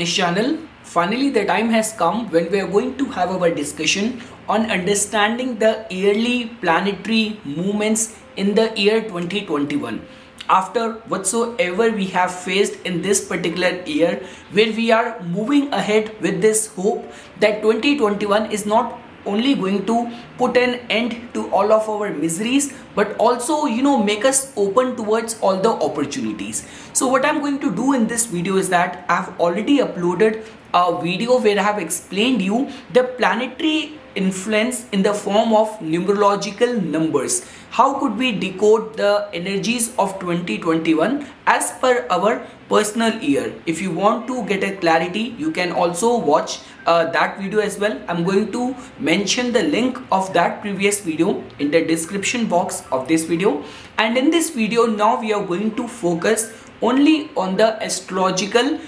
this channel. Finally, the time has come when we are going to have our discussion on understanding the yearly planetary movements in the year 2021. After whatsoever we have faced in this particular year, where we are moving ahead with this hope that 2021 is not only going to put an end to all of our miseries, but also make us open towards all the opportunities. So what I'm going to do in this video is that I've already uploaded a video where I have explained you the planetary influence in the form of numerological numbers. How could we decode the energies of 2021 as per our personal year? If you want to get a clarity, you can also watch that video as well. I'm going to mention the link of that previous video in the description box of this video. And in this video now we are going to focus only on the astrological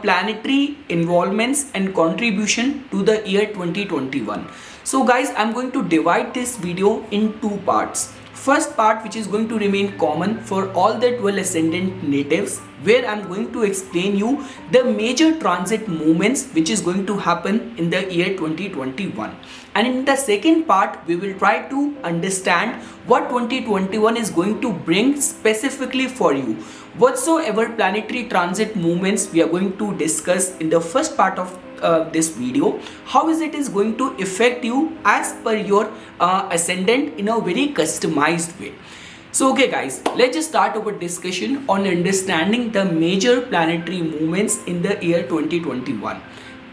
planetary involvements and contribution to the year 2021. So guys, I'm going to divide this video in two parts. First part, which is going to remain common for all the 12 ascendant natives, where I'm going to explain you the major transit movements which is going to happen in the year 2021. And in the second part, we will try to understand what 2021 is going to bring specifically for you. Whatsoever planetary transit movements we are going to discuss in the first part of this video, how is it going to affect you as per your ascendant in a very customized way. So okay guys, let's just start our discussion on understanding the major planetary movements in the year 2021.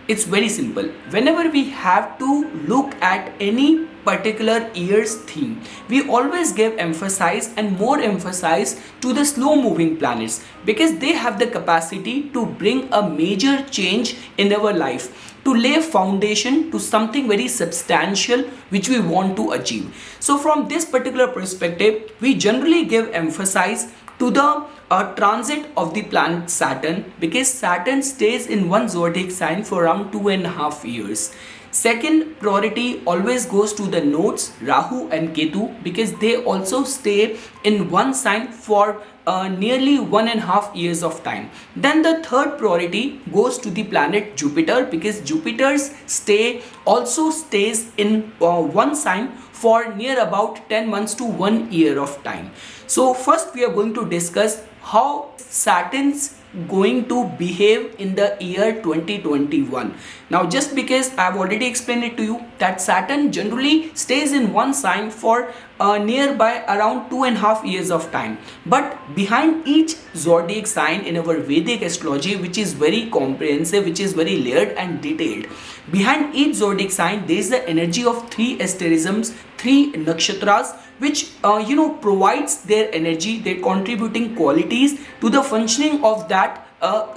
It's very simple. Whenever we have to look at any particular year's theme, we always give emphasis and more emphasis to the slow moving planets, because they have the capacity to bring a major change in our life, to lay foundation to something very substantial which we want to achieve. So from this particular perspective, we generally give emphasis to the transit of the planet Saturn, because Saturn stays in one zodiac sign for around 2.5 years. Second priority always goes to the nodes Rahu and Ketu, because they also stay in one sign for nearly 1.5 years of time. Then the third priority goes to the planet Jupiter, because Jupiter's stay also stays in one sign for near about 10 months to 1 year of time. So first we are going to discuss how Saturn's going to behave in the year 2021. Now just because I have already explained it to you that Saturn generally stays in one sign for nearby around 2.5 years of time, but behind each zodiac sign in our Vedic astrology, which is very comprehensive, which is very layered and detailed, behind each zodiac sign there is the energy of 3 asterisms, 3 nakshatras, which provides their energy, their contributing qualities to the functioning of that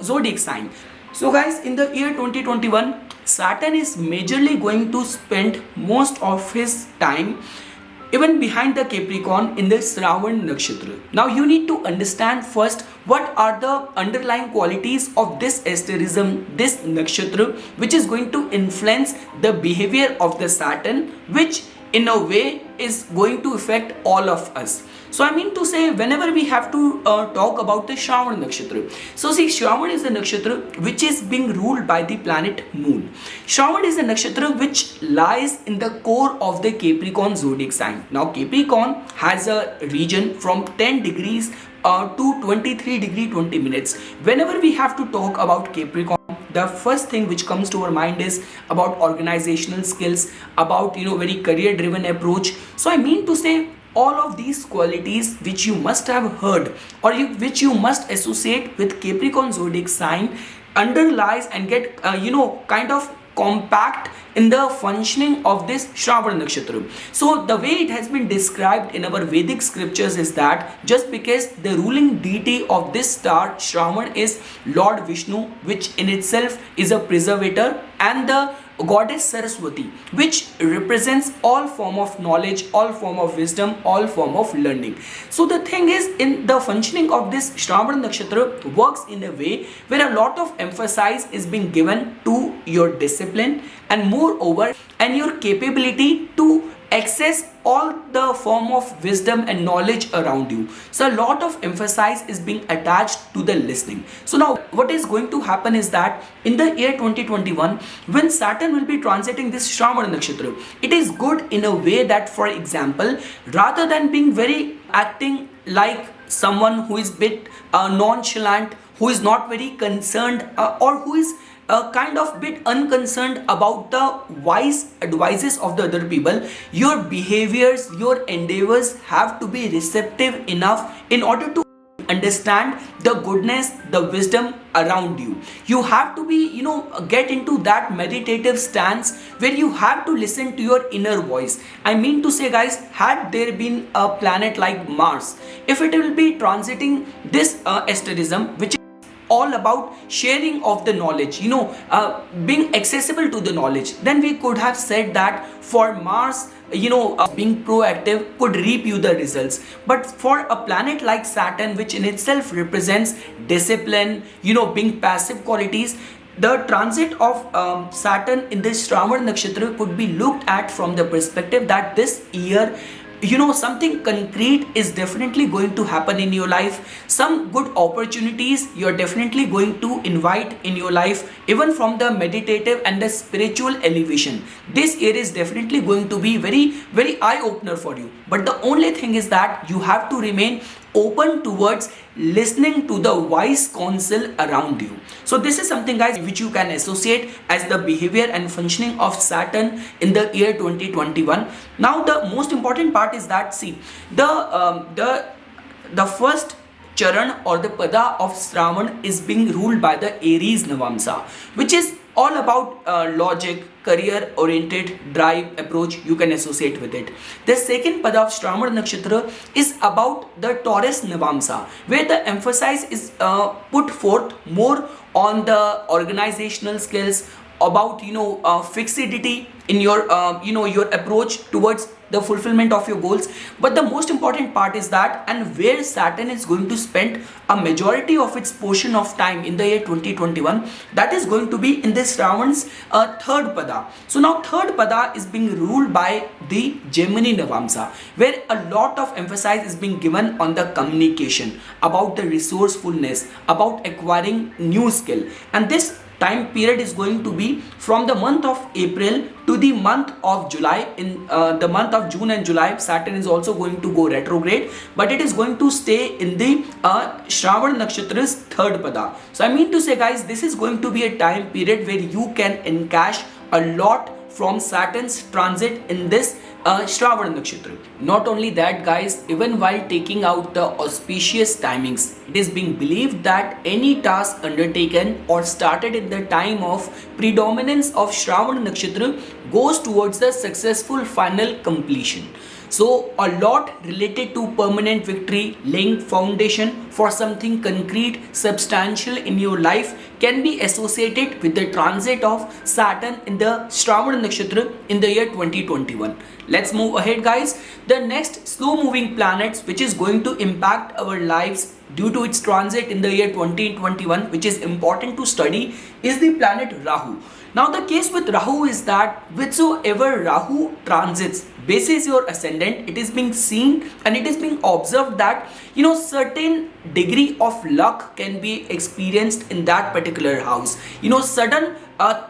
zodiac sign. So guys, in the year 2021, Saturn is majorly going to spend most of his time even behind the Capricorn in the Shravan Nakshatra. Now you need to understand first what are the underlying qualities of this asterism, this nakshatra, which is going to influence the behavior of the Saturn, which in a way is going to affect all of us. So I mean to say, whenever we have to talk about the Shravan Nakshatra. So see, Shravan is a nakshatra which is being ruled by the planet Moon. Shravan is a nakshatra which lies in the core of the Capricorn zodiac sign. Now Capricorn has a region from 10 degrees to 23 degree 20 minutes. Whenever we have to talk about Capricorn, the first thing which comes to our mind is about organizational skills, about very career driven approach. So I mean to say, all of these qualities which you must have heard or which you must associate with Capricorn zodiac sign underlies and get kind of compact in the functioning of this Shravan Nakshatra. So the way it has been described in our Vedic scriptures is that just because the ruling deity of this star Shravan is Lord Vishnu, which in itself is a preservator, and the goddess Saraswati, which represents all form of knowledge, all form of wisdom, all form of learning. So the thing is, in the functioning of this Shravan Nakshatra works in a way where a lot of emphasis is being given to your discipline and moreover and your capability to access all the form of wisdom and knowledge around you. So a lot of emphasis is being attached to the listening. So now what is going to happen is that in the year 2021, when Saturn will be transiting this Shravana nakshatra, it is good in a way that, for example, rather than being very acting like someone who is bit nonchalant, who is not very concerned, or who is kind of bit unconcerned about the wise advices of the other people, your behaviors, your endeavors have to be receptive enough in order to understand the goodness, the wisdom around you. You have to be, get into that meditative stance where you have to listen to your inner voice. I mean to say, guys, had there been a planet like Mars, if it will be transiting this asterism, which all about sharing of the knowledge, being accessible to the knowledge, then we could have said that for Mars, being proactive could reap you the results. But for a planet like Saturn, which in itself represents discipline, being passive qualities, the transit of Saturn in this Shravana nakshatra could be looked at from the perspective that this year, something concrete is definitely going to happen in your life. Some good opportunities you're definitely going to invite in your life, even from the meditative and the spiritual elevation. This year is definitely going to be very, very eye-opener for you. But the only thing is that you have to remain open towards listening to the wise counsel around you. So this is something, guys, which you can associate as the behavior and functioning of Saturn in the year 2021. Now the most important part is that, see, the first charan or the pada of Shravan is being ruled by the Aries Navamsa, which is all about logic, career oriented drive approach. You can associate with it. The second pada of Shravana nakshatra is about the Taurus Navamsa, where the emphasis is put forth more on the organizational skills, about fixity in your your approach towards the fulfillment of your goals. But the most important part is that, and where Saturn is going to spend a majority of its portion of time in the year 2021, that is going to be in this Shravan's third pada. So now third pada is being ruled by the Gemini Navamsa, where a lot of emphasis is being given on the communication, about the resourcefulness, about acquiring new skill. And this time period is going to be from the month of April to the month of July. In the month of June and July, Saturn is also going to go retrograde, but it is going to stay in the Shravan nakshatra's third pada. So I mean to say, guys, this is going to be a time period where you can encash a lot from Saturn's transit in this Shravan nakshatra. Not only that, guys, even while taking out the auspicious timings, it is being believed that any task undertaken or started in the time of predominance of Shravan nakshatra goes towards the successful final completion. So a lot related to permanent victory, laying foundation for something concrete, substantial in your life, can be associated with the transit of Saturn in the Shravana nakshatra in the year 2021. Let's move ahead, guys. The next slow moving planet which is going to impact our lives due to its transit in the year 2021, which is important to study, is the planet Rahu. Now the case with Rahu is that whichsoever Rahu transits basis your ascendant, it is being seen and it is being observed that certain degree of luck can be experienced in that particular house. Sudden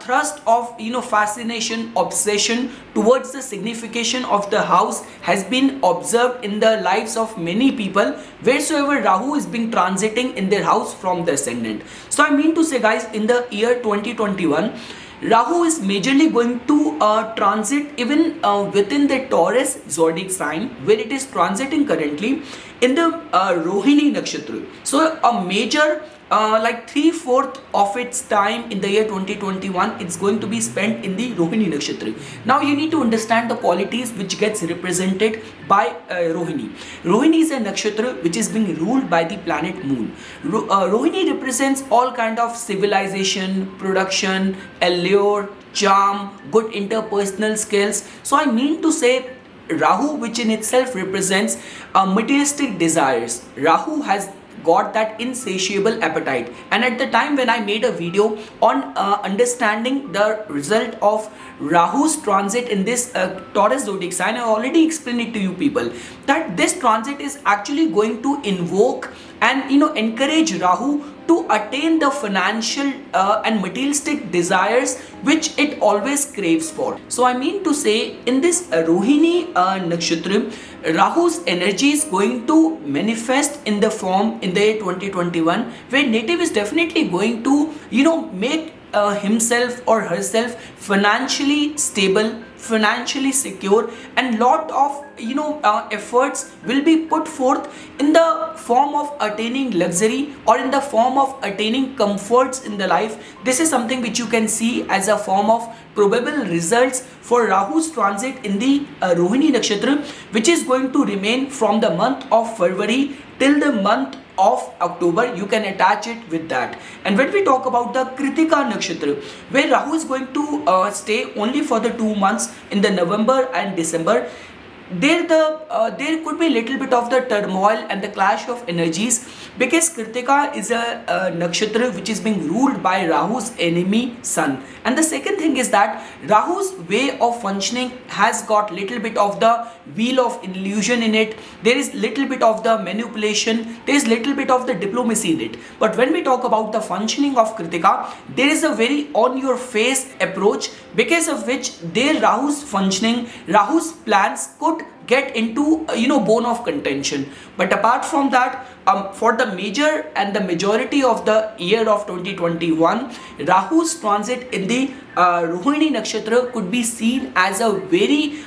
thrust of fascination, obsession towards the signification of the house has been observed in the lives of many people wheresoever Rahu is being transiting in their house from the ascendant. So I mean to say, guys, in the year 2021, Rahu is majorly going to transit even within the Taurus zodiac sign, where it is transiting currently in the Rohini nakshatra. So a major like 3/4 of its time in the year 2021, it's going to be spent in the Rohini nakshatra. Now you need to understand the qualities which gets represented by Rohini. Rohini is a nakshatra which is being ruled by the planet Moon. Rohini represents all kind of civilization, production, allure, charm, good interpersonal skills. So I mean to say, Rahu, which in itself represents materialistic desires, Rahu has got that insatiable appetite. And at the time when I made a video on understanding the result of Rahu's transit in this Taurus zodiac sign, I already explained it to you people, that this transit is actually going to invoke and encourage Rahu to attain the financial and materialistic desires which it always craves for. So I mean to say, in this Rohini Nakshatra, Rahu's energy is going to manifest in the form in the year 2021, where native is definitely going to make himself or herself financially stable, financially secure, and lot of efforts will be put forth in the form of attaining luxury or in the form of attaining comforts in the life. This is something which you can see as a form of probable results for Rahu's transit in the Rohini Nakshatra, which is going to remain from the month of February till the month of October. You can attach it with that. And when we talk about the Kritika Nakshatra, where Rahu is going to stay only for the 2 months in the November and December, there could be a little bit of the turmoil and the clash of energies, because Kritika is a nakshatra which is being ruled by Rahu's enemy Sun. And the second thing is that Rahu's way of functioning has got little bit of the wheel of illusion in it. There is little bit of the manipulation, there is little bit of the diplomacy in it. But when we talk about the functioning of Kritika, there is a very on your face approach, because of which there Rahu's functioning, Rahu's plans could get into bone of contention. But apart from that, for the major and the majority of the year of 2021, Rahu's transit in the Rohini Nakshatra could be seen as a very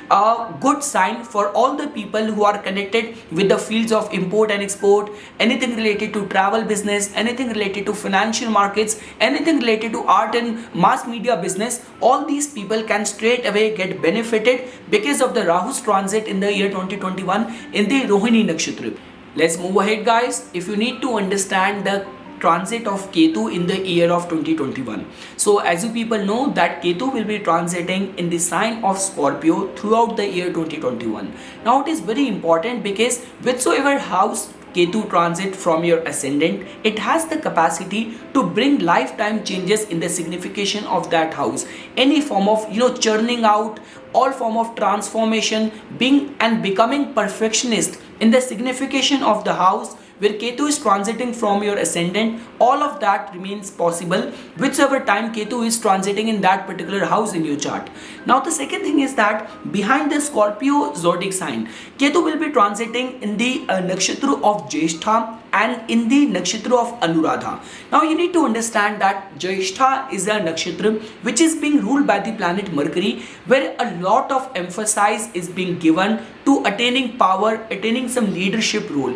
good sign for all the people who are connected with the fields of import and export, anything related to travel business, anything related to financial markets, anything related to art and mass media business. All these people can straight away get benefited because of the Rahu's transit in the year 2021 in the Rohini Nakshatra. Let's move ahead, guys. If you need to understand the transit of Ketu in the year of 2021. So as you people know that Ketu will be transiting in the sign of Scorpio throughout the year 2021. Now it is very important, because whichsoever house Ketu transit from your ascendant, it has the capacity to bring lifetime changes in the signification of that house. Any form of churning out, all form of transformation, being and becoming perfectionist in the signification of the house where Ketu is transiting from your ascendant, all of that remains possible whichever time Ketu is transiting in that particular house in your chart. Now the second thing is that behind the Scorpio zodiac sign, Ketu will be transiting in the nakshatra of Jyeshtha and in the nakshatra of Anuradha. Now you need to understand that Jyeshtha is a nakshatra which is being ruled by the planet Mercury, where a lot of emphasis is being given to attaining power, attaining some leadership role,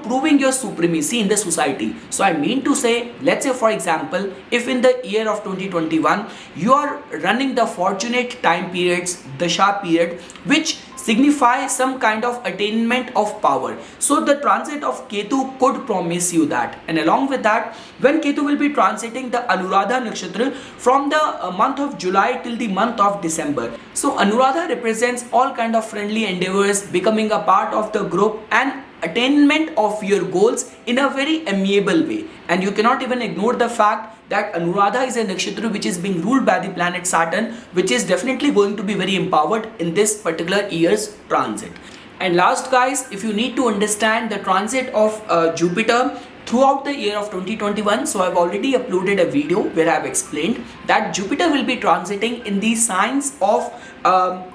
proving your supremacy in the society. So I mean to say, let's say for example, if in the year of 2021 you are running the fortunate time periods, Dasha period, which signify some kind of attainment of power. So the transit of Ketu could promise you that. And along with that, when Ketu will be transiting the Anuradha Nakshatra from the month of July till the month of December. So Anuradha represents all kind of friendly endeavors, becoming a part of the group and attainment of your goals in a very amiable way. And you cannot even ignore the fact that Anuradha is a nakshatra which is being ruled by the planet Saturn, which is definitely going to be very empowered in this particular year's transit. And last, guys, if you need to understand the transit of Jupiter throughout the year of 2021, so I've already uploaded a video where I've explained that Jupiter will be transiting in the signs of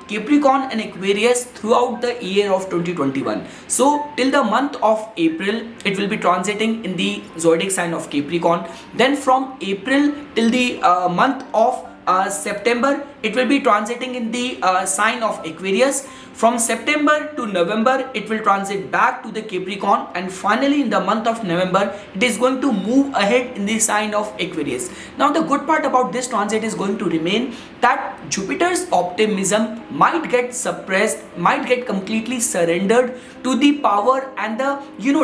Capricorn and Aquarius throughout the year of 2021. So till the month of April, it will be transiting in the zodiac sign of Capricorn. Then from April till the month of September, it will be transiting in the sign of Aquarius. From September to November, it will transit back to the Capricorn, and finally in the month of November, it is going to move ahead in the sign of Aquarius. Now the good part about this transit is going to remain that Jupiter's optimism might get suppressed, might get completely surrendered to the power and the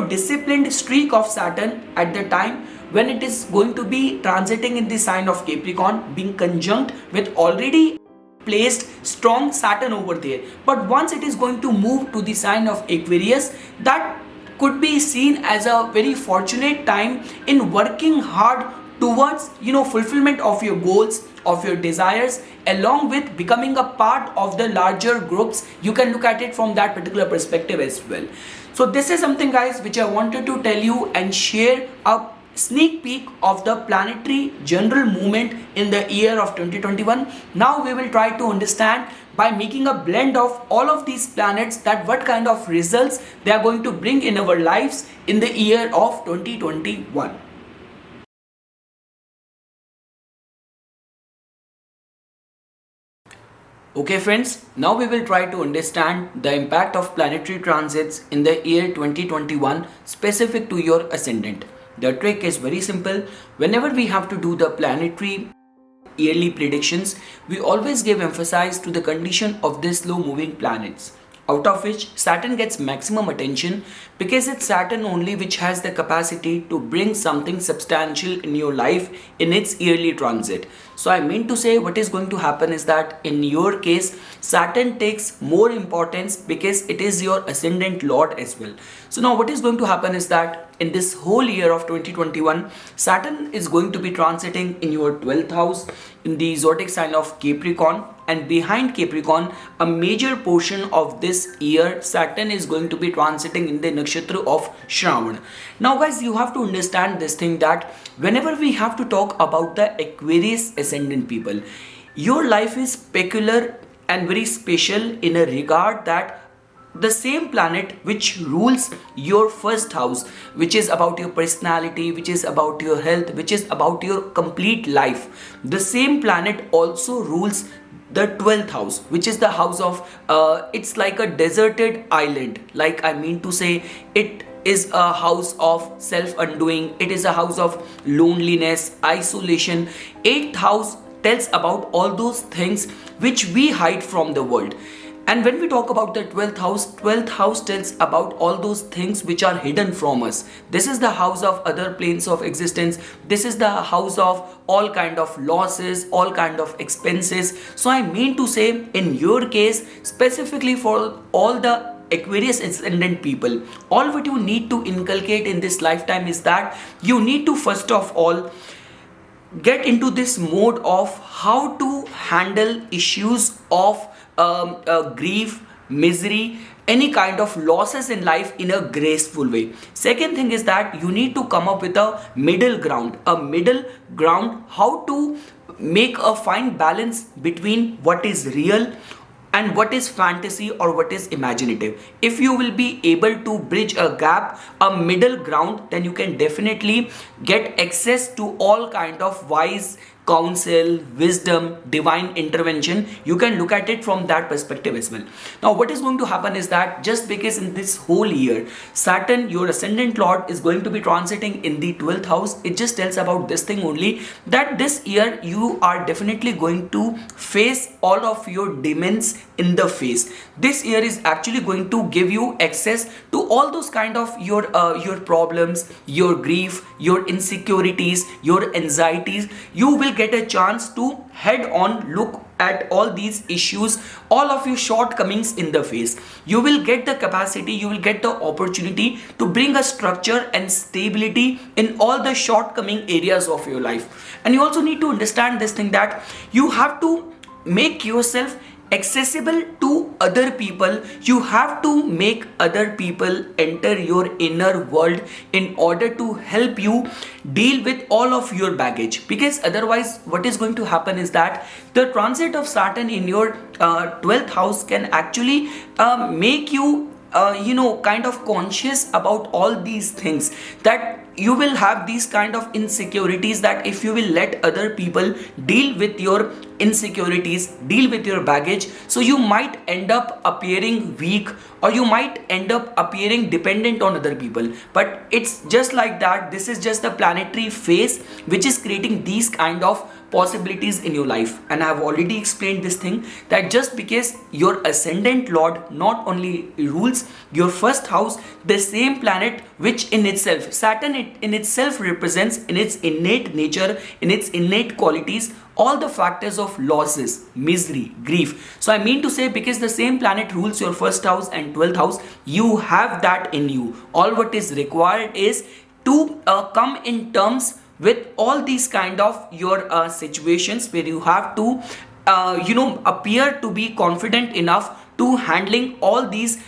disciplined streak of Saturn at the time when it is going to be transiting in the sign of Capricorn, being conjunct with already placed strong Saturn over there. But once it is going to move to the sign of Aquarius, that could be seen as a very fortunate time in working hard towards fulfillment of your goals, of your desires, along with becoming a part of the larger groups. You can look at it from that particular perspective as well. So this is something, guys, which I wanted to tell you and share a sneak peek of the planetary general movement in the year of 2021. Now we will try to understand by making a blend of all of these planets that what kind of results they are going to bring in our lives in the year of 2021. Okay friends, now we will try to understand the impact of planetary transits in the year 2021 specific to your ascendant. The trick is very simple. Whenever we have to do the planetary yearly predictions, we always give emphasis to the condition of these slow moving planets, out of which Saturn gets maximum attention because it's Saturn only which has the capacity to bring something substantial in your life in its yearly transit. So I mean to say, what is going to happen is that in your case, Saturn takes more importance because it is your ascendant lord as well. So now what is going to happen is that in this whole year of 2021, Saturn is going to be transiting in your 12th house in the zodiac sign of Capricorn, and behind Capricorn, a major portion of this year, Saturn is going to be transiting in the nakshatra of Shravan. Now guys, you have to understand this thing that whenever we have to talk about the Aquarius ascendant people, your life is peculiar and very special in a regard that the same planet which rules your first house, which is about your personality, which is about your health, which is about your complete life, the same planet also rules the 12th house, which is the house of it's like a deserted island. Like I mean to say, it is a house of self-undoing, it is a house of loneliness, isolation. 8th house tells about all those things which we hide from the world. And when we talk about the 12th house tells about all those things which are hidden from us. This is the house of other planes of existence. This is the house of all kind of losses, all kind of expenses. So I mean to say, in your case, specifically for all the Aquarius ascendant people, all what you need to inculcate in this lifetime is that you need to first of all get into this mode of how to handle issues of grief, misery, any kind of losses in life in a graceful way. Second thing is that you need to come up with a middle ground, how to make a fine balance between what is real and what is fantasy or what is imaginative. If you will be able to bridge a gap, a middle ground, then you can definitely get access to all kind of wise counsel, wisdom, divine intervention. You can look at it from that perspective as well. Now what is going to happen is that just because in this whole year Saturn, your ascendant lord, is going to be transiting in the 12th house, it just tells about this thing only, that this year you are definitely going to face all of your demons in the face. This year is actually going to give you access to all those kind of your problems, your grief, your insecurities, your anxieties. You will get a chance to head on look at all these issues, all of your shortcomings in the face. You will get the capacity, you will get the opportunity to bring a structure and stability in all the shortcoming areas of your life. And you also need to understand this thing that you have to make yourself accessible to other people. You have to make other people enter your inner world in order to help you deal with all of your baggage, because otherwise what is going to happen is that the transit of Saturn in your 12th house can actually make you kind of conscious about all these things, that you will have these kind of insecurities, that if you will let other people deal with your insecurities, deal with your baggage, so you might end up appearing weak, or you might end up appearing dependent on other people. But it's just like that. This is just the planetary phase which is creating these kind of possibilities in your life. And I have already explained this thing, that just because your ascendant lord not only rules your first house, the same planet which in itself, Saturn in itself represents in its innate nature, in its innate qualities, all the factors of losses, misery, grief. So I mean to say, because the same planet rules your first house and 12th house, you have that in you. All what is required is to come in terms with all these kind of your situations where you have to appear to be confident enough to handling all these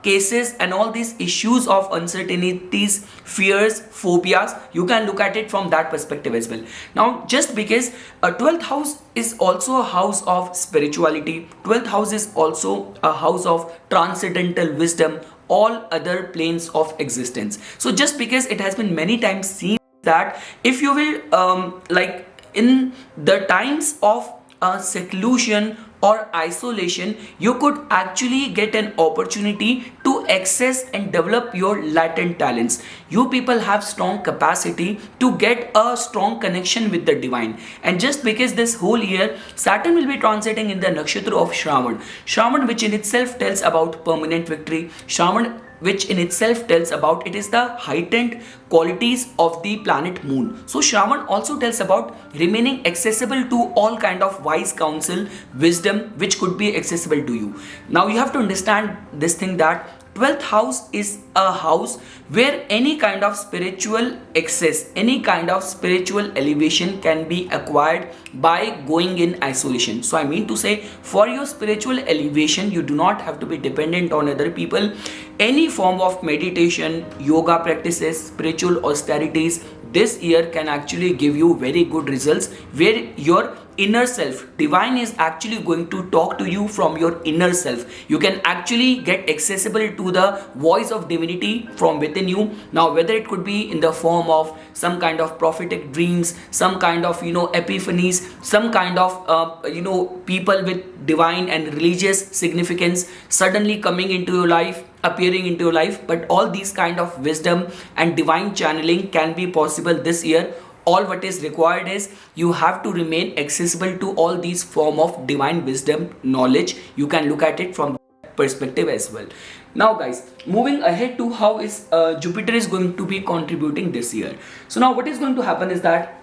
cases and all these issues of uncertainties, fears, phobias. You can look at it from that perspective as well. Now, just because 12th house is also a house of spirituality, 12th house is also a house of transcendental wisdom, all other planes of existence. So just because it has been many times seen that if you will like in the times of seclusion or isolation, you could actually get an opportunity to access and develop your latent talents. You people have strong capacity to get a strong connection with the divine. And just because this whole year Saturn will be transiting in the nakshatra of Shravan, which in itself tells about permanent victory, Shravan which in itself tells about it is the heightened qualities of the planet moon. So Shravan also tells about remaining accessible to all kind of wise counsel, wisdom which could be accessible to you. Now you have to understand this thing that 12th house is a house where any kind of spiritual access, any kind of spiritual elevation can be acquired by going in isolation. So I mean to say, for your spiritual elevation, you do not have to be dependent on other people. Any form of meditation, yoga practices, spiritual austerities, this year can actually give you very good results, where your inner self, divine is actually going to talk to you from your inner self. You can actually get accessible to the voice of divinity from within you. Now whether it could be in the form of some kind of prophetic dreams, some kind of epiphanies, some kind of people with divine and religious significance suddenly coming into your life, appearing into your life, but all these kind of wisdom and divine channeling can be possible this year. All what is required is you have to remain accessible to all these form of divine wisdom knowledge. You can look at it from that perspective as well. Now guys, moving ahead to how is Jupiter is going to be contributing this year. So now what is going to happen is that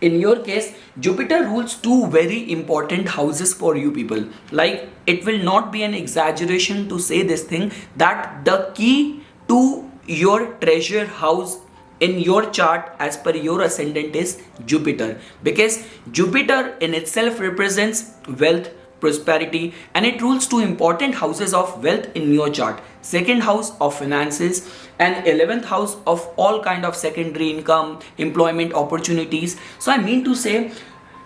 in your case, Jupiter rules two very important houses for you people. Like, it will not be an exaggeration to say this thing that the key to your treasure house in your chart as per your ascendant is Jupiter, because Jupiter in itself represents wealth, prosperity, and it rules two important houses of wealth in your chart: second house of finances and 11th house of all kind of secondary income, employment opportunities. So I mean to say,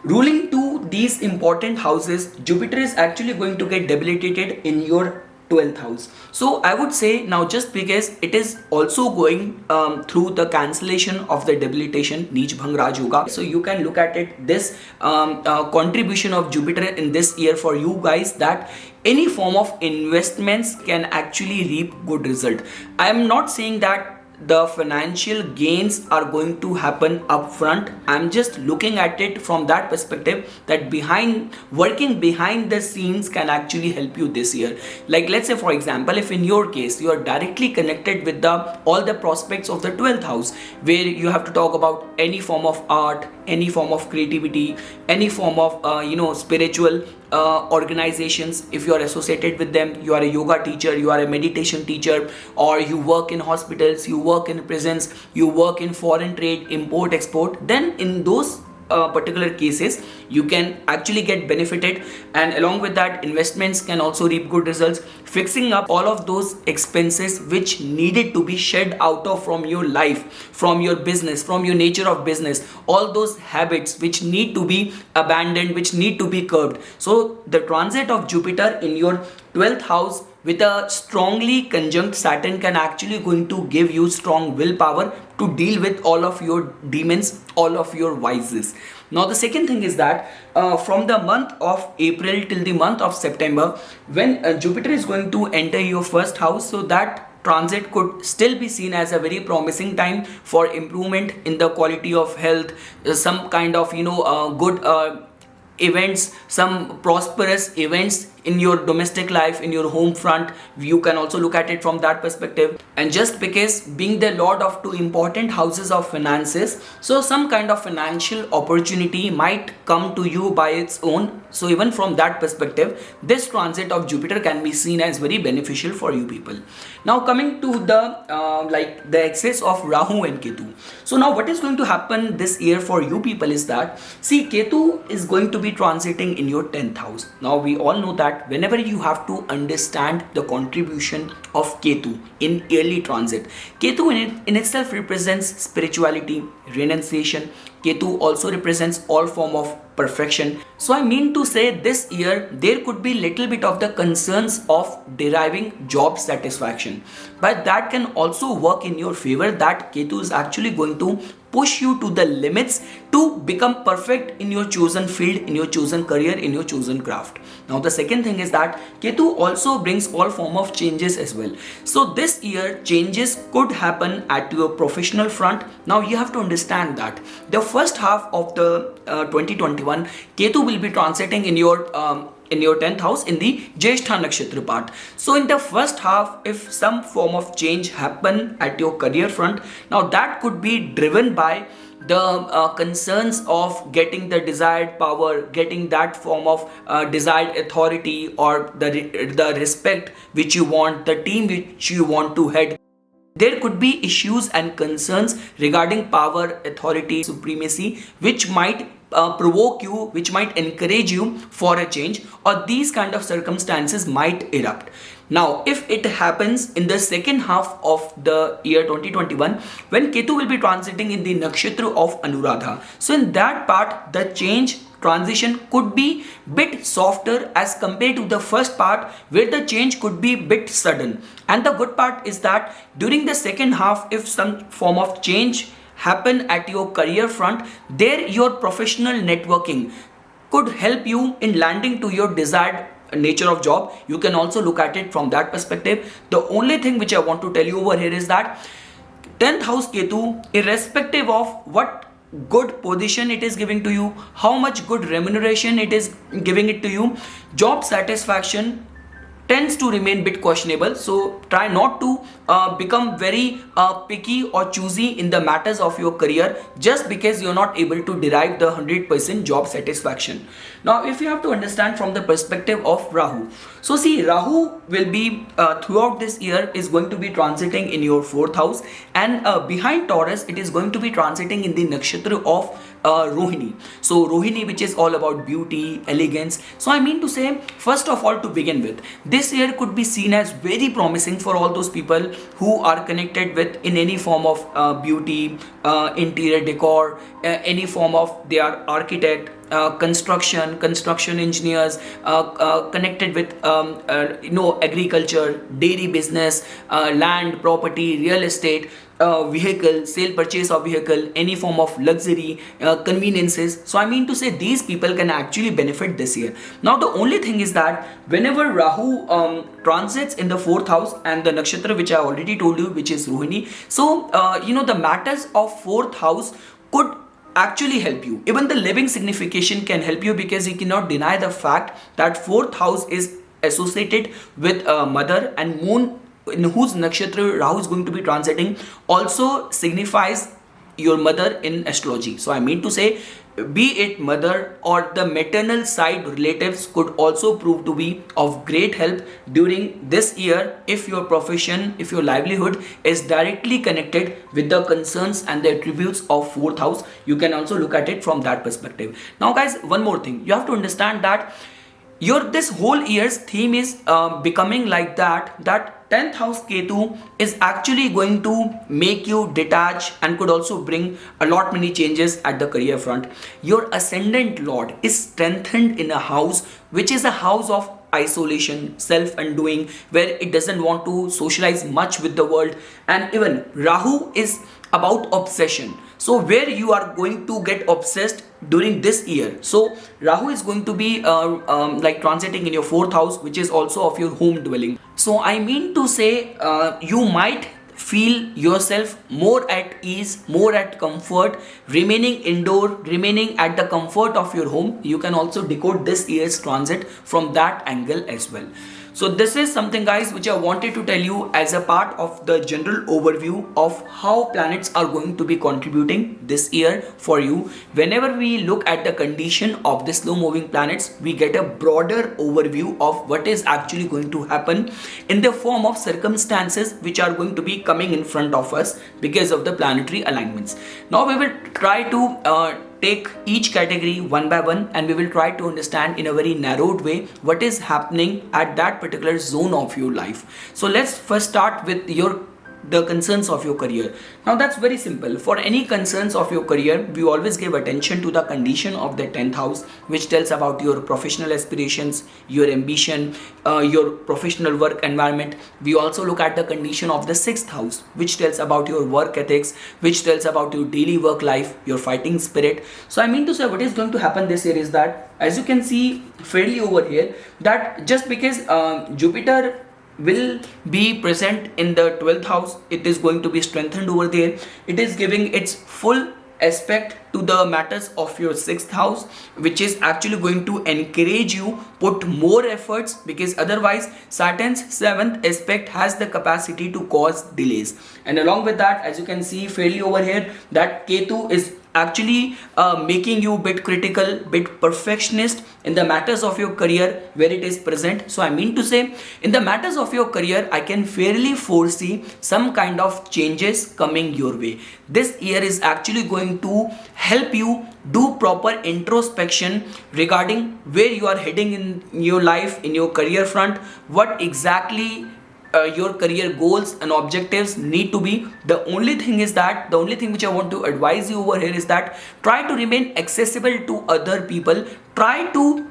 ruling to these important houses, Jupiter is actually going to get debilitated in your 12th house. So I would say now, just because it is also going through the cancellation of the debilitation, Neech Bhang Raj Yoga, so you can look at it, this contribution of Jupiter in this year for you guys, that any form of investments can actually reap good result. I am not saying that the financial gains are going to happen upfront. I'm just looking at it from that perspective that working behind the scenes can actually help you this year. Like, let's say for example, if in your case you are directly connected with all the prospects of the 12th house, where you have to talk about any form of art, any form of creativity, any form of spiritual organizations. If you are associated with them, you are a yoga teacher, you are a meditation teacher, or you work in hospitals, you work in prisons, you work in foreign trade, import export, then in those particular cases you can actually get benefited, and along with that investments can also reap good results, fixing up all of those expenses which needed to be shed out of from your life, from your business, from your nature of business, all those habits which need to be abandoned, which need to be curbed. So the transit of Jupiter in your 12th house with a strongly conjunct Saturn can actually going to give you strong willpower to deal with all of your demons, all of your vices. Now the second thing is that from the month of April till the month of September, when Jupiter is going to enter your first house, so that transit could still be seen as a very promising time for improvement in the quality of health, some kind of good events, some prosperous events in your domestic life, in your home front. You can also look at it from that perspective. And just because being the lord of two important houses of finances, so some kind of financial opportunity might come to you by its own. So even from that perspective, this transit of Jupiter can be seen as very beneficial for you people. Now coming to the excess of Rahu and Ketu. So now what is going to happen this year for you people is that, see, Ketu is going to be transiting in your 10th house. Now we all know that whenever you have to understand the contribution of Ketu in early transit, Ketu in itself represents spirituality, renunciation. Ketu also represents all form of perfection. So I mean to say, this year there could be little bit of the concerns of deriving job satisfaction, but that can also work in your favor, that Ketu is actually going to push you to the limits to become perfect in your chosen field, in your chosen career, in your chosen craft. Now the second thing is that Ketu also brings all form of changes as well. So this year changes could happen at your professional front. Now you have to understand that the first half of the 2021, Ketu will be transiting in your 10th house in the Jyeshtha Nakshatra part. So in the first half, if some form of change happen at your career front, now that could be driven by the concerns of getting the desired power, getting that form of desired authority, or the respect which you want, the team which you want to head. There could be issues and concerns regarding power, authority, supremacy, which might provoke you, which might encourage you for a change, or these kind of circumstances might erupt. Now, if it happens in the second half of the year 2021, when Ketu will be transiting in the nakshatra of Anuradha, so in that part, the change transition could be bit softer as compared to the first part, where the change could be bit sudden. And the good part is that during the second half, if some form of change happen at your career front, there your professional networking could help you in landing to your desired nature of job. You can also look at it from that perspective. The only thing which I want to tell you over here is that 10th house Ketu, irrespective of what good position it is giving to you, how much good remuneration it is giving it to you, job satisfaction tends to remain bit questionable. So try not to become very picky or choosy in the matters of your career just because you're not able to derive the 100% job satisfaction. Now if you have to understand from the perspective of Rahu, so see, Rahu will be throughout this year is going to be transiting in your 4th house, and behind Taurus it is going to be transiting in the nakshatra of Rohini. So Rohini, which is all about beauty, elegance. So I mean to say, first of all, to begin with, this year could be seen as very promising for all those people who are connected with in any form of beauty, interior decor, any form of, they are architect, construction engineers, connected with agriculture, dairy business, land, property, real estate, vehicle, sale, purchase of vehicle, any form of luxury, conveniences. So I mean to say, these people can actually benefit this year. Now the only thing is that whenever Rahu transits in the 4th house and the nakshatra which I already told you, which is Rohini, so the matters of 4th house could actually help you. Even the living signification can help you, because you cannot deny the fact that 4th house is associated with mother, and moon in whose nakshatra Rahu is going to be transiting also signifies your mother in astrology. So I mean to say, be it mother or the maternal side relatives could also prove to be of great help during this year if your profession, if your livelihood is directly connected with the concerns and the attributes of 4th house. You can also look at it from that perspective. Now guys, one more thing, you have to understand that this whole year's theme is becoming like that 10th house Ketu is actually going to make you detach and could also bring a lot many changes at the career front. Your ascendant lord is strengthened in a house which is a house of isolation, self-undoing, where it doesn't want to socialize much with the world. And even Rahu is about obsession, so where you are going to get obsessed during this year. So Rahu is going to be transiting in your 4th house, which is also of your home dwelling. So I mean to say, you might feel yourself more at ease, more at comfort, remaining indoor, remaining at the comfort of your home. You can also decode this year's transit from that angle as well. So this is something, guys, which I wanted to tell you as a part of the general overview of how planets are going to be contributing this year for you. Whenever we look at the condition of the slow moving planets, we get a broader overview of what is actually going to happen in the form of circumstances which are going to be coming in front of us because of the planetary alignments. Now we will try to take each category one by one, and we will try to understand in a very narrowed way what is happening at that particular zone of your life. So let's first start with the concerns of your career. Now that's very simple. For any concerns of your career, we always give attention to the condition of the 10th house, which tells about your professional aspirations, your ambition, your professional work environment. We also look at the condition of the 6th house, which tells about your work ethics, which tells about your daily work life, your fighting spirit. So I mean to say, what is going to happen this year is that, as you can see fairly over here, that just because Jupiter will be present in the 12th house, it is going to be strengthened over there. It is giving its full aspect to the matters of your 6th house, which is actually going to encourage you put more efforts, because otherwise Saturn's 7th aspect has the capacity to cause delays. And along with that, as you can see fairly over here, that Ketu is actually making you bit critical, bit perfectionist in the matters of your career where it is present. So I mean to say, in the matters of your career, I can fairly foresee some kind of changes coming your way. This year is actually going to help you do proper introspection regarding where you are heading in your life, in your career front, what exactly your career goals and objectives need to be. The only thing which I want to advise you over here is that try to remain accessible to other people. Try to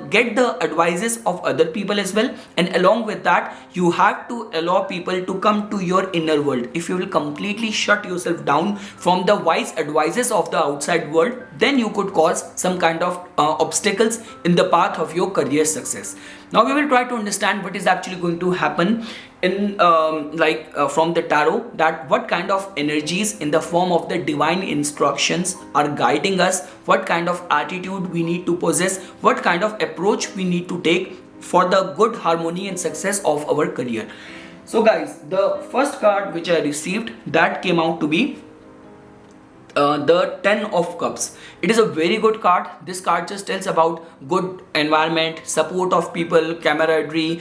get the advices of other people as well, and along with that, you have to allow people to come to your inner world. If you will completely shut yourself down from the wise advices of the outside world, then you could cause some kind of obstacles in the path of your career success. Now we will try to understand what is actually going to happen in from the tarot, that what kind of energies in the form of the divine instructions are guiding us, what kind of attitude we need to possess, what kind of approach we need to take for the good harmony and success of our career. So guys, the first card which I received, that came out to be the 10 of Cups. It is a very good card. This card just tells about good environment, support of people, camaraderie,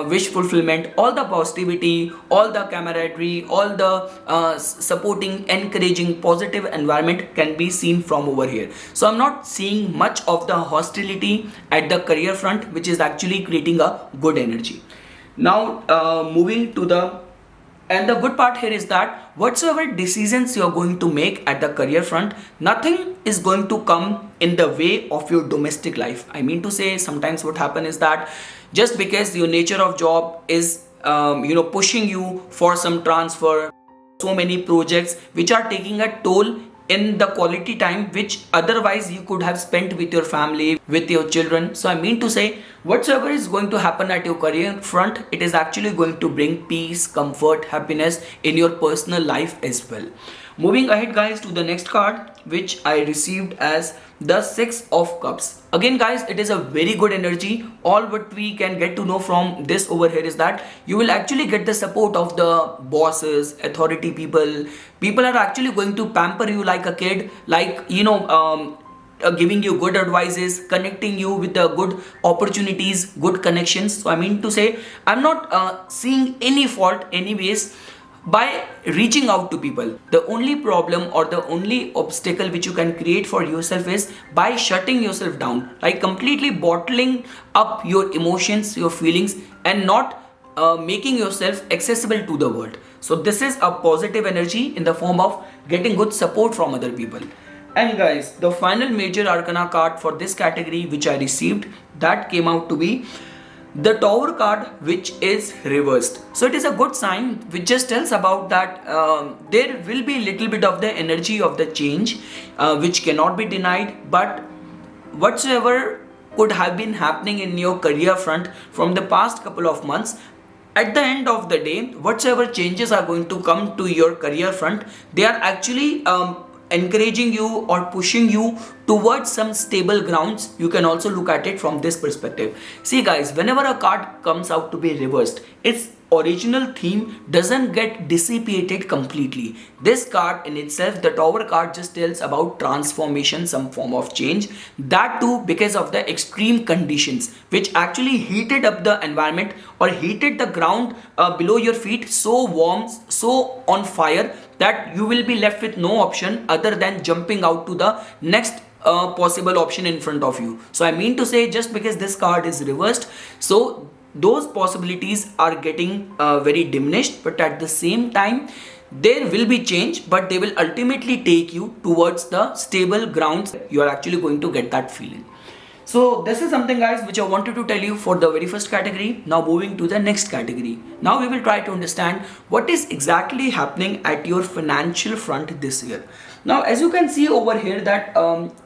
wish fulfillment, all the positivity, all the camaraderie, all the supporting, encouraging, positive environment can be seen from over here. So I'm not seeing much of the hostility at the career front, which is actually creating a good energy. Now moving to and the good part here is that whatsoever decisions you are going to make at the career front, nothing is going to come in the way of your domestic life. I mean to say, sometimes what happens is that just because your nature of job is pushing you for some transfer, so many projects which are taking a toll in the quality time which otherwise you could have spent with your family, with your children. So I mean to say, whatsoever is going to happen at your career front, it is actually going to bring peace, comfort, happiness in your personal life as well. Moving ahead, guys, to the next card which I received as the 6 of Cups. Again, guys, it is a very good energy. All what we can get to know from this over here is that you will actually get the support of the bosses, authority people. People are actually going to pamper you like a kid, like giving you good advices, connecting you with the good opportunities, good connections. So I mean to say, I'm not seeing any fault anyways by reaching out to people. The only problem or the only obstacle which you can create for yourself is by shutting yourself down, like completely bottling up your emotions, your feelings, and not making yourself accessible to the world. So this is a positive energy in the form of getting good support from other people. And guys, the final major arcana card for this category which I received, that came out to be the Tower card, which is reversed. So it is a good sign which just tells about that there will be a little bit of the energy of the change which cannot be denied, but whatsoever could have been happening in your career front from the past couple of months, at the end of the day, whatsoever changes are going to come to your career front, they are actually encouraging you or pushing you towards some stable grounds. You can also look at it from this perspective. See guys, whenever a card comes out to be reversed, its original theme doesn't get dissipated completely. This card in itself, the Tower card, just tells about transformation, some form of change. That too because of the extreme conditions which actually heated up the environment or heated the ground below your feet so warm, so on fire, that you will be left with no option other than jumping out to the next possible option in front of you. So I mean to say, just because this card is reversed, so those possibilities are getting very diminished, but at the same time there will be change, but they will ultimately take you towards the stable grounds. You are actually going to get that feeling. So this is something guys which I wanted to tell you for the very first category. Now moving to the next category. Now we will try to understand what is exactly happening at your financial front this year. Now as you can see over here that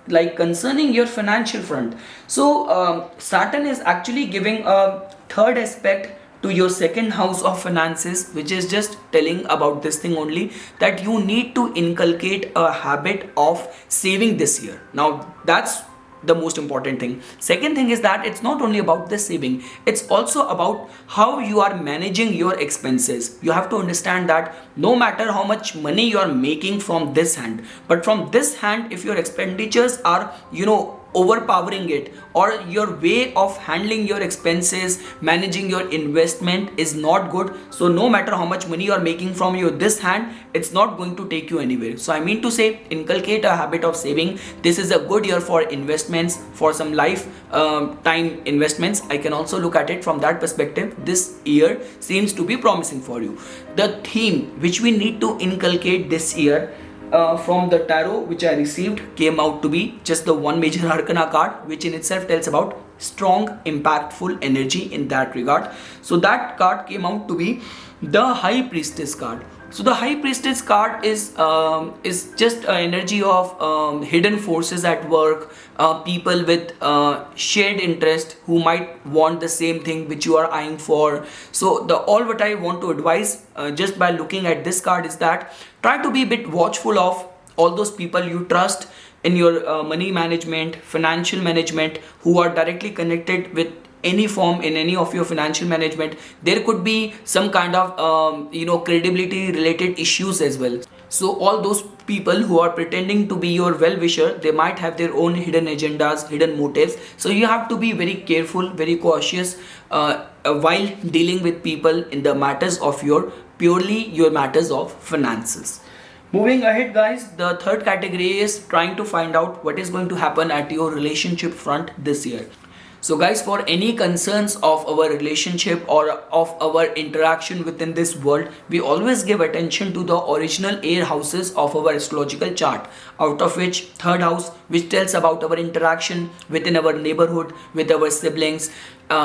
like concerning your financial front, so Saturn is actually giving a third aspect to your second house of finances, which is just telling about this thing only, that you need to inculcate a habit of saving this year. Now that's the most important thing. Second thing is that it's not only about the saving, it's also about how you are managing your expenses. You have to understand that no matter how much money you are making from this hand, but from this hand, if your expenditures are, overpowering it, or your way of handling your expenses, managing your investment is not good, so no matter how much money you are making from your this hand, it's not going to take you anywhere. So I mean to say, inculcate a habit of saving. This is a good year for investments, for some life time investments. I can also look at it from that perspective. This year seems to be promising for you. The theme which we need to inculcate this year from the tarot which I received came out to be just the one major arcana card, which in itself tells about strong impactful energy in that regard. So that card came out to be the High Priestess card. So the High Priestess card is just an energy of hidden forces at work, people with shared interest who might want the same thing which you are eyeing for. So the all what I want to advise just by looking at this card is that try to be a bit watchful of all those people you trust in your money management, financial management, who are directly connected with any form in any of your financial management. There could be some kind of credibility related issues as well. So all those people who are pretending to be your well-wisher, they might have their own hidden agendas, hidden motives. So you have to be very careful, very cautious while dealing with people in the matters of purely your matters of finances. Moving ahead guys, the third category is trying to find out what is going to happen at your relationship front this year. So guys, for any concerns of our relationship or of our interaction within this world, we always give attention to the original air houses of our astrological chart, out of which third house, which tells about our interaction within our neighborhood, with our siblings,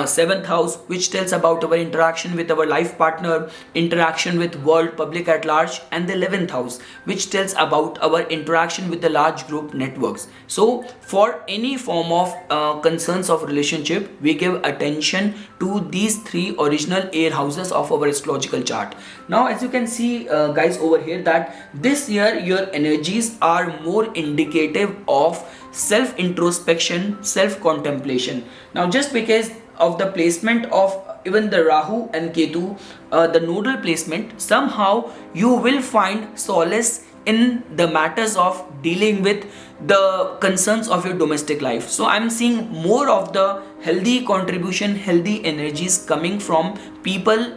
seventh house, which tells about our interaction with our life partner, interaction with world public at large, and the 11th house, which tells about our interaction with the large group networks. So for any form of concerns of relationship, we give attention to these three original air houses of our astrological chart. Now as you can see guys over here, that this year your energies are more indicative of self introspection, self contemplation. Now just because of the placement of even the Rahu and Ketu, the nodal placement, somehow you will find solace in the matters of dealing with the concerns of your domestic life. So I'm seeing more of the healthy contribution, healthy energies coming from people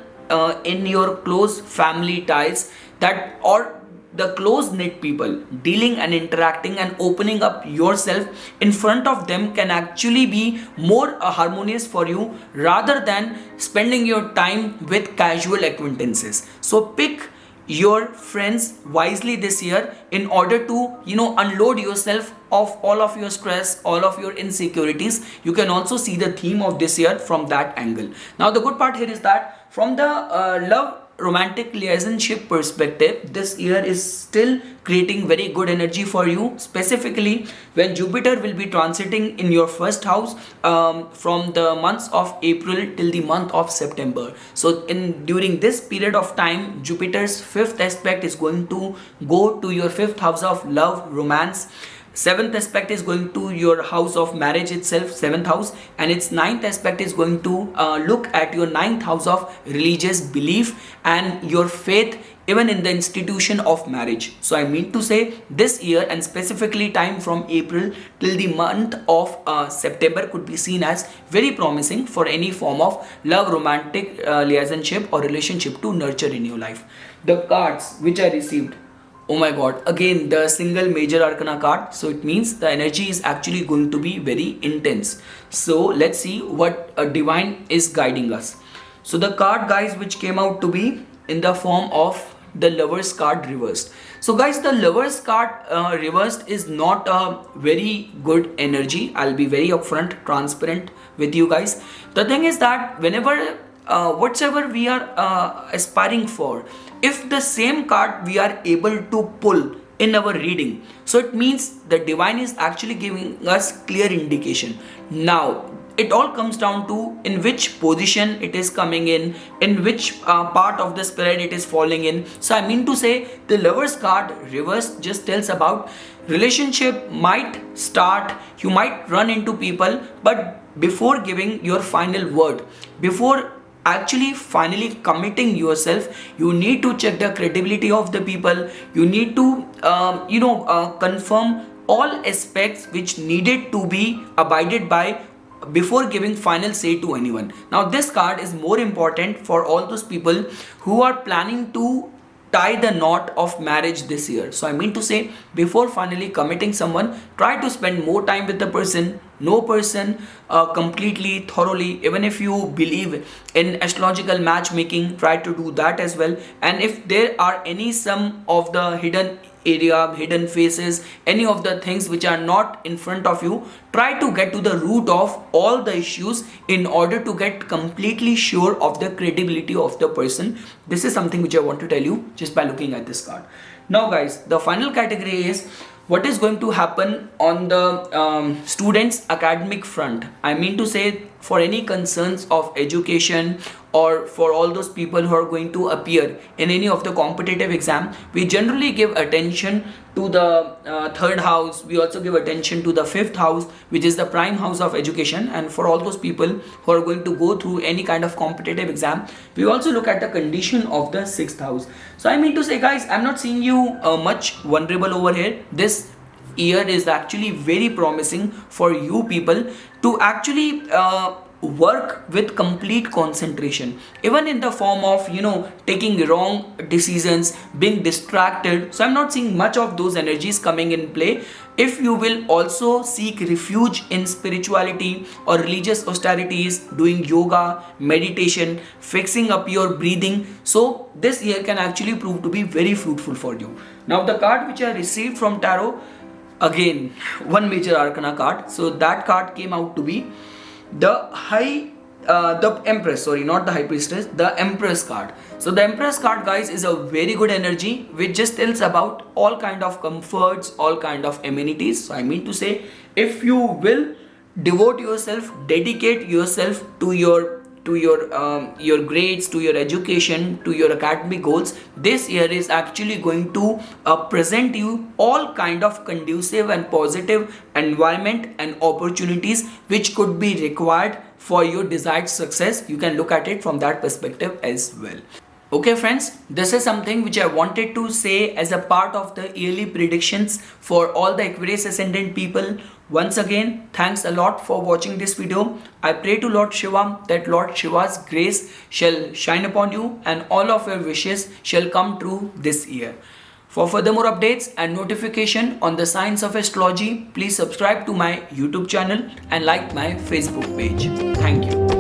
in your close family ties, that or the close knit people. Dealing and interacting and opening up yourself in front of them can actually be more harmonious for you rather than spending your time with casual acquaintances. So pick your friends wisely this year in order to unload yourself of all of your stress, all of your insecurities. You can also see the theme of this year from that angle. Now the good part here is that from the love romantic relationship perspective, this year is still creating very good energy for you, specifically when Jupiter will be transiting in your first house from the months of April till the month of September. So in during this period of time, Jupiter's fifth aspect is going to go to your fifth house of love, romance. Seventh aspect is going to your house of marriage itself, seventh house, and its ninth aspect is going to look at your ninth house of religious belief and your faith, even in the institution of marriage. So I mean to say, this year and specifically time from April till the month of September could be seen as very promising for any form of love, romantic relationship or relationship to nurture in your life. The cards which I received, oh my god, again the single major arcana card, so it means the energy is actually going to be very intense. So let's see what a divine is guiding us. So the card, guys, which came out to be in the form of the Lovers card reversed. So guys, the Lovers card reversed is not a very good energy. I'll be very upfront, transparent with you guys. The thing is that whenever whatever we are aspiring for, if the same card we are able to pull in our reading, so it means the divine is actually giving us clear indication. Now it all comes down to in which position it is coming in which part of the spirit it is falling in. So I mean to say, the Lovers card reverse just tells about relationship might start, you might run into people, but before giving your final word, before actually finally committing yourself, you need to check the credibility of the people. You need to confirm all aspects which needed to be abided by before giving final say to anyone. Now this card is more important for all those people who are planning to tie the knot of marriage this year. So I mean to say, before finally committing someone, try to spend more time with the person, know person completely, thoroughly. Even if you believe in astrological matchmaking, try to do that as well. And if there are any some of the hidden area, hidden faces, any of the things which are not in front of you, try to get to the root of all the issues in order to get completely sure of the credibility of the person. This is something which I want to tell you just by looking at this card. Now guys, the final category is what is going to happen on the students academic front. I mean to say, for any concerns of education or for all those people who are going to appear in any of the competitive exam, we generally give attention to the third house. We also give attention to the fifth house, which is the prime house of education. And for all those people who are going to go through any kind of competitive exam, we also look at the condition of the sixth house. So I mean to say, guys, I'm not seeing you much vulnerable over here. This year is actually very promising for you people to actually work with complete concentration, even in the form of taking wrong decisions, being distracted. So I'm not seeing much of those energies coming in play. If you will also seek refuge in spirituality or religious austerities, doing yoga, meditation, fixing up your breathing, so this year can actually prove to be very fruitful for you. Now the card which I received from tarot, again one major arcana card. So that card came out to be the Empress, sorry, not the High Priestess, the Empress card. So the Empress card, guys, is a very good energy which just tells about all kind of comforts, all kind of amenities. So I mean to say, if you will devote yourself, dedicate yourself to your grades, to your education, to your academic goals, this year is actually going to present you all kind of conducive and positive environment and opportunities which could be required for your desired success. You can look at it from that perspective as well. Okay friends, this is something which I wanted to say as a part of the yearly predictions for all the Aquarius ascendant people. Once again, thanks a lot for watching this video. I pray to Lord Shiva that Lord Shiva's grace shall shine upon you and all of your wishes shall come true this year. For further more updates and notification on the science of astrology, please subscribe to my YouTube channel and like my Facebook page. Thank you.